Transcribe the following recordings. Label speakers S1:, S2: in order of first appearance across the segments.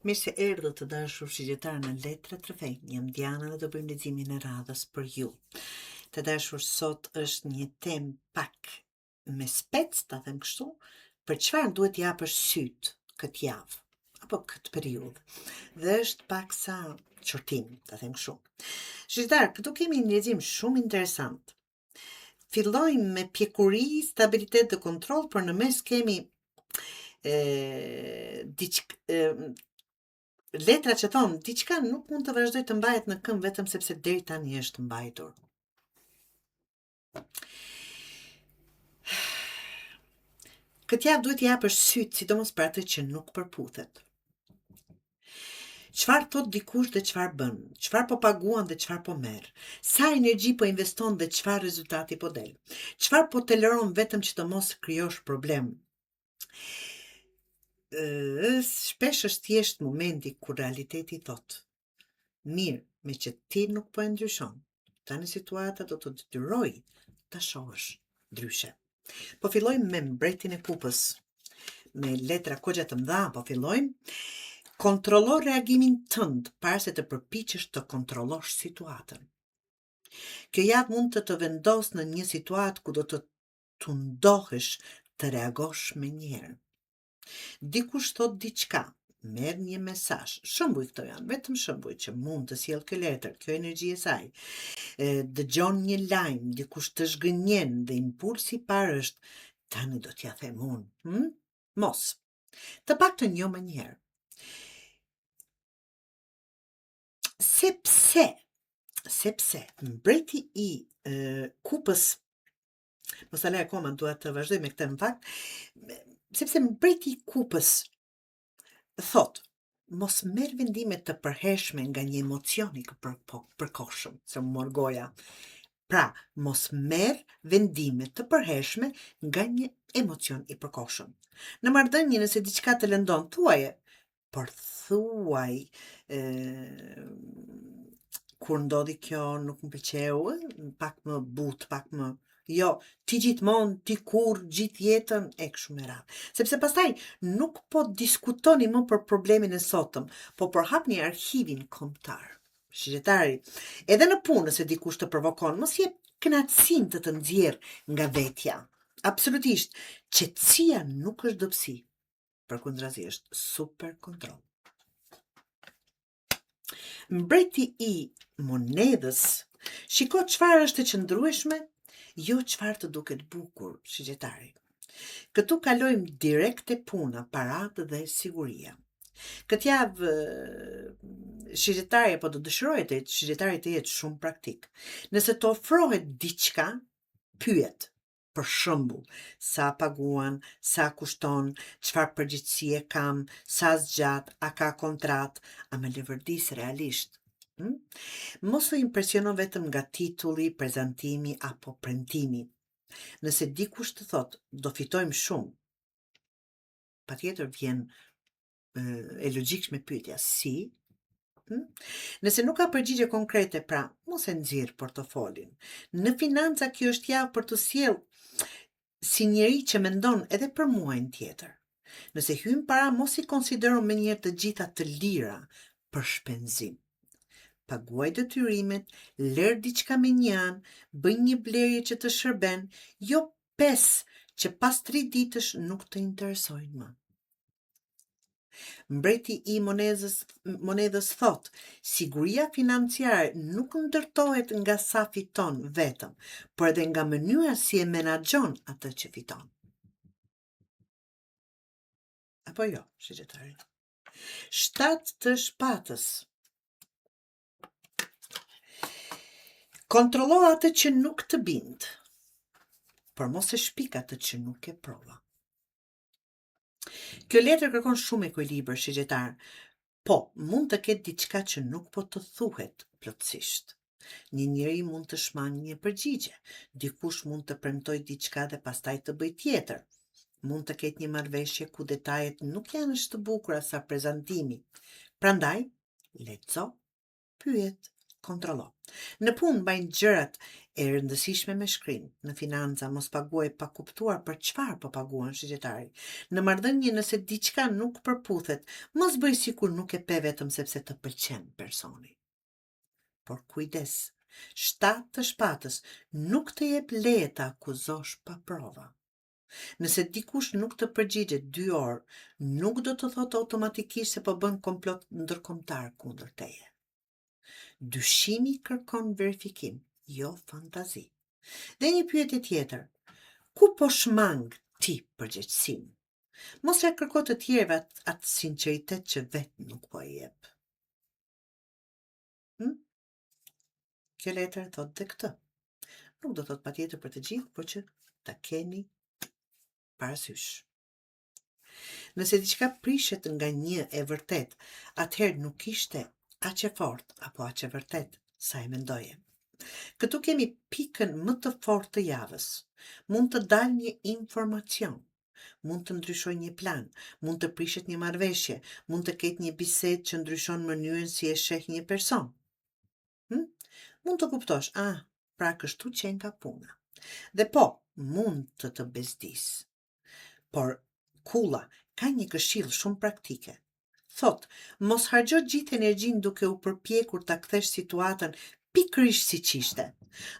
S1: Mirë se erdhët të dashur shigjetarë në Letra të Rrëfejnë. Jam Diana dhe do bëjmë leximin e radhës për ju. Të dashur, sot është një temë pak me spec, ta them kështu, për çfarë duhet japësh syt këtë javë apo këtë periudhë. Dhe është pak sa qortim, ta them kështu. Shigjetarë, këtu kemi një lexim shumë interesant. Fillojmë me pjekuri, stabilitet dhe kontroll, por në mes kemi letra që thonë, diçka nuk mund të vazhdoj të mbahet në këmbë vetëm sepse deri tani është mbajtur. Këtë javë duhet japësh syt, sidomos për atë që nuk përputhet. Çfarë thot dikush dhe çfarë bën? Çfarë po paguan dhe çfarë po merr? Sa energji po investon dhe çfarë rezultati po del? Çfarë po toleron vetëm që të mos krijosh problem? Shpesh është thjesht momenti kur realiteti thot, mirë, me që ti nuk po e ndryshon, tani situata do të detyroj ta shohësh ndryshe. Po fillojmë me mbretin e kupës. Me letra kogja të mëdha po fillojmë. Kontrollo reagimin tënd para se të përpiqesh të kontrollosh situatën. Kjo javë mund të të vendos në një situatë ku do të tundohesh të reagosh me njerë. Dikush thot diçka, merr një mesazh. Shembuj këto janë, vetëm shembuj që mund të sjell kjo letër, kjo energji e saj. Dëgjon një lajm, dikush të zhgënjen dhe impulsi i parë është tani do t'ja them unë. Mos. Të paktën jo më njëherë. Sepse mbreti i kupës, mos ale akoma, dua të vazhdoj me këtë në fakt, sepse mbreti i kupës thot, mos merr vendime të përhershme nga një emocion i përkohshëm, se më mor goja. Pra, mos merr vendime të përhershme nga një emocion i përkohshëm. Në marrëdhënie, nëse diçka të lëndon, thuaje, por thuaj, kur ndodhi kjo nuk më pëlqeu, pak më but, pak më jo, ti gjithmonë, ti kur, gjithë jetën, e kështu me radhë. Sepse pastaj nuk po diskutoni më për problemin e sotëm, po përhapni arkhivin kombëtar. Shigjetari, edhe në punë nëse dikush të provokon, mos jep kënaqësinë të nxjerr nga vetja. Absolutisht, qetësia nuk është dobësi. Përkundrazi është super kontroll. Mbreti i monedhës, shiko çfarë është e qëndrueshme, jo çfarë të duket bukur, shigjetari. Këtu kalojmë direkt te puna, paratë dhe siguria. Këtë javë shigjetari apo do dëshirohet shigjetari të jetë shumë praktik. Nëse të ofrohet diçka, pyet. Për shembull, sa paguan, sa kushton, çfarë përgjegjësie kam, sa zgjat, a ka kontrat, a më lëvërdis realisht. Mos u impresionon vetëm nga titulli, prezantimi apo premtimi. Nëse dikush të thot, do fitojmë shumë, patjetër vjen e logjikshme pyetja, si? Nëse nuk ka përgjigje konkrete, pra mos e nxirr portofolin. Në financa kjo është javë për të sjell si njeri që mendon edhe për muajin tjetër. Nëse hyn para, mos i konsidero me njëherë të gjitha të lira për shpenzim. Paguaj detyrimet, lër diçka me një anë, bëj një blerje që të shërben, jo 5 që pas 3 ditësh nuk të interesojnë më. Mbreti i monedhës thot, siguria financiare nuk ndërtohet nga sa fiton vetëm, por edhe nga mënyra si e menaxhon atë që fiton. Apo jo, shigjetari. 7 të shpatës. Kontrollo atë që nuk të bind, por mos e shpik atë që nuk e prova. Kjo letër kërkon shumë ekuilibër, shigjetar, po mund të ketë diçka që nuk po të thuhet plotësisht. Një njeri mund të shmangë një përgjigje, dikush mund të premtoj diçka dhe pastaj të bëj tjetër. Mund të ketë një marrëveshje ku detajet nuk janë as të bukura sa prezantimi. Prandaj, lexo, pyet, kontrollo. Në punë bajnë gjërat e rëndësishme me shkrim. Në financa mos paguaj pa kuptuar për çfarë po paguan shigjetari. Në marrëdhënie nëse diçka nuk përputhet, mos bëj sikur nuk e pe vetëm sepse të pëlqen personi. Por kujdes, shtatë të shpatës nuk të jep leje të akuzosh pa prova. Nëse dikush nuk të përgjigjet 2 orë, nuk do të thotë automatikisht se po bën komplot ndërkombëtar kundër teje. Dyshimi kërkon verifikim, jo fantazi. Dhe një pyetje tjetër, ku po shmang ti përgjegjësinë? Mos e kërko të tjerëve atë sinqeritet që vetë nuk po e jep. Kjo letër thot dhe këtë. Nuk do thot patjetër për të gjithë, por që ta keni parasysh. Nëse diçka prishet nga një e vërtet, atëherë nuk ishte aq e fortë apo aq e vërtet sa e mendoje. Këtu kemi pikën më të fortë të javës. Mund të dalë një informacion, mund të ndryshoj një plan, mund të prishet një marrëveshje, mund të ketë një bisedë që ndryshon mënyrën si e sheh një person. Mund të kuptosh, pra kështu që nga puna. Dhe po, mund të bezdis. Por, kulla, ka një këshill shumë praktike. Thot, mos harxho gjithë energjinë duke u përpjekur ta kthesh situatën pikërisht siç ishte.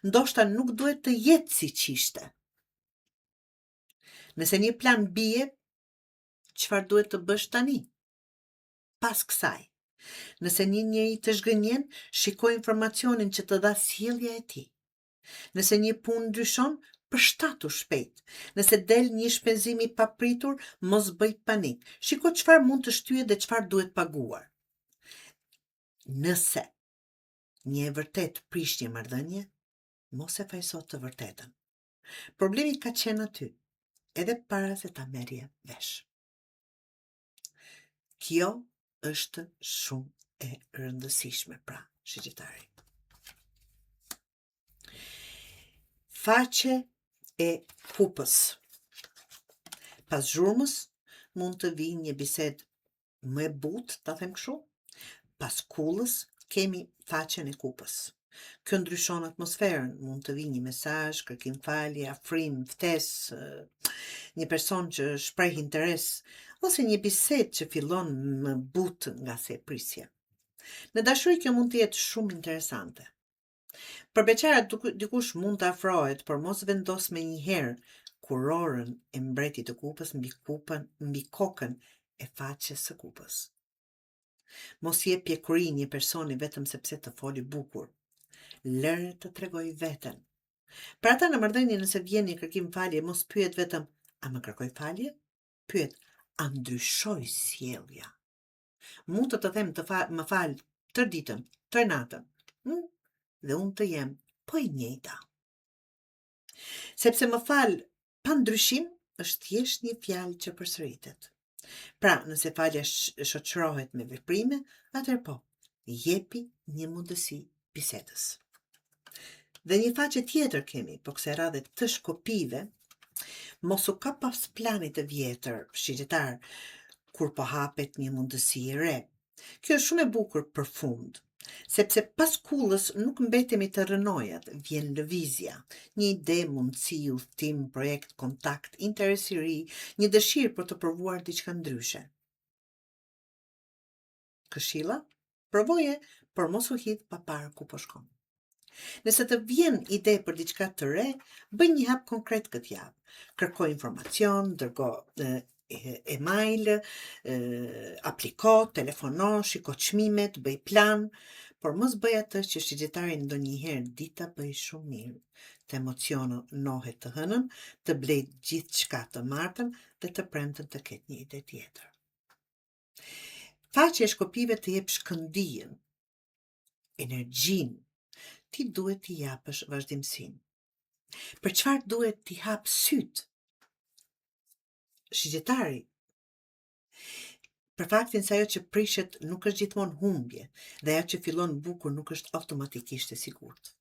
S1: Ndoshta nuk duhet të jetë siç ishte. Nëse një plan bie, çfarë duhet të bësh tani? Pas kësaj, nëse një njeri të zhgënjen, shiko informacionin që të dha sjellja e tij. Nëse një punë ndryshon, përshtatu shpejt. Nëse del një shpenzim i papritur, mos bëj panik. Shiko çfarë mund të shtyhet dhe çfarë duhet paguar. Nëse një e vërtet prish një marrëdhënie, mos e fajso të vërtetën. Problemi ka qenë aty, edhe para se ta merrje vesh. Kjo është shumë e rëndësishme, pra, shigjetari. Faqe e kupës. Pas zhurmës mund të vijë një bisedë më e butë, ta them kështu. Pas kullës kemi faqen e kupës. Kjo ndryshon atmosferën, mund të vijë një mesazh, kërkim falje, afrim, ftesë, një person që shpreh interes, ose një bisedë që fillon më butë nga se prisje. Në dashuri kjo mund të jetë shumë interesante. Për beqarat dikush mund të afrohet, por mos vendos me një herë kurorën e mbretit të kupës mbi kokën e faqes së kupës. Mos jep pjekuri një personi vetëm sepse të foli bukur. Lëre të tregoj veten. Për ata në marrëdhënie nëse vjen një kërkim falje, mos pyet vetëm a më kërkoj falje? Pyet a ndryshoj sjellja. Mund të them më fal tër ditën, tër natën. Dhe unë të jem po i njëjta. Sepse më fal pa ndryshim është thjesht një fjalë që përsëritet. Pra, nëse falja shoqërohet me veprime, atëherë po, jepi një mundësi bisedës. Dhe një faqe tjetër kemi, po kësaj radhe të shkopive, mos u ka pas planit të vjetër, shigjetar, kur po hapet një mundësi e re. Kjo është shumë e bukur për fund. Sepse pas kullës nuk mbetemi të rënojat, vjen lëvizja, një ide, mundësi, udhtim, projekt, kontakt, interes i ri, një dëshirë për të provuar diçka ndryshe. Këshilla? Provoje, por mos u hidh pa parë ku po shkon. Nëse të vjen ide për diçka të re, bëj një hap konkret këtë javë. Kërkoj informacion, dërgo email, apliko, telefono, shiko çmimet, bëj plan, por mos bëj atë që shigjetari ndonjëherë dita bëj shumë mirë. Të emocionohet të hënën, të blej gjithçka të martën dhe të premten të ketë një ide tjetër. Faqja e shkopive të jep shkëndijën, energjinë. Ti duhet t'i japësh vazhdimsinë. Për çfarë duhet t'i hap syt? Shigjetari, për faktin se ajo që prishet nuk është gjithmonë humbje, dhe ajo që fillon bukur nuk është automatikisht e sigurt.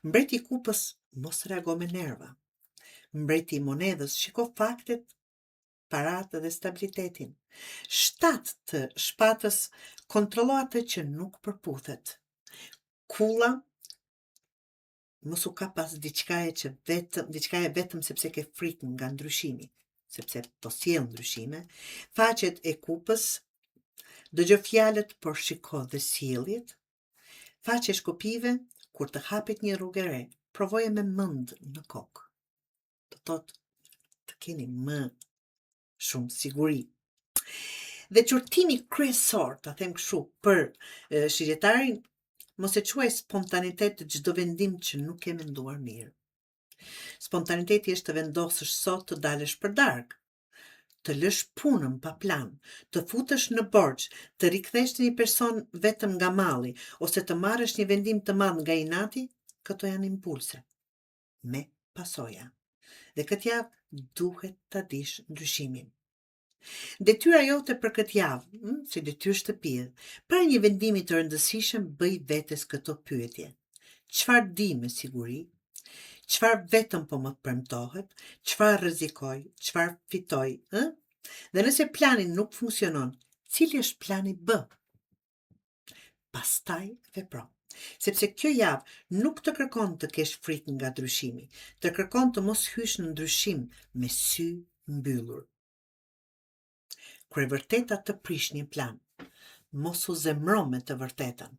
S1: Mbreti i kupës mos reago me nerva. Mbreti i monedhës shiko faktet, paratë dhe stabilitetin. Shtatë të shpatës kontrollo atë që nuk përputhet. Kulla, mos u ka pas diçkaje vetëm sepse ke frikë nga ndryshimi, sepse po sjell ndryshime. Faqet e kupës, dëgjë fjalët por shiko dhe sjelljet. Faqe shkopive, kur të hapet një rrugë e re, provoje me mend në kokë. Do thotë të keni më shumë siguri. Dhe qurtimi kryesor, ta them kështu, për shigjetarin, mos e quaj spontanitet çdo vendim që nuk ke menduar mirë. Spontaniteti është të vendosësh sot të dalësh për darkë, të lësh punën pa plan, të futesh në borxh, të rikthesh një person vetëm nga malli, ose të marrësh një vendim të madh nga inati, këto janë impulse me pasoja. Dhe këtë javë duhet ta dish ndryshimin. Detyra jote për këtë javë, si detyrë shtëpie, para një vendimi të rëndësishëm bëj vetes këto pyetje. Çfarë di me siguri? Çfarë vetëm po më premtohet? Çfarë rrezikoj? Çfarë fitoj? Dhe nëse plani nuk funksionon, cili është plani B? Pastaj vepro. Sepse kjo javë nuk të kërkon të kesh frikë nga ndryshimi, të kërkon të mos hysh në ndryshim me sy mbyllur. Kur e vërteta të prish një plan, mos u zemro me të vërtetën.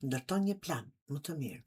S1: Ndërton një plan më të mirë.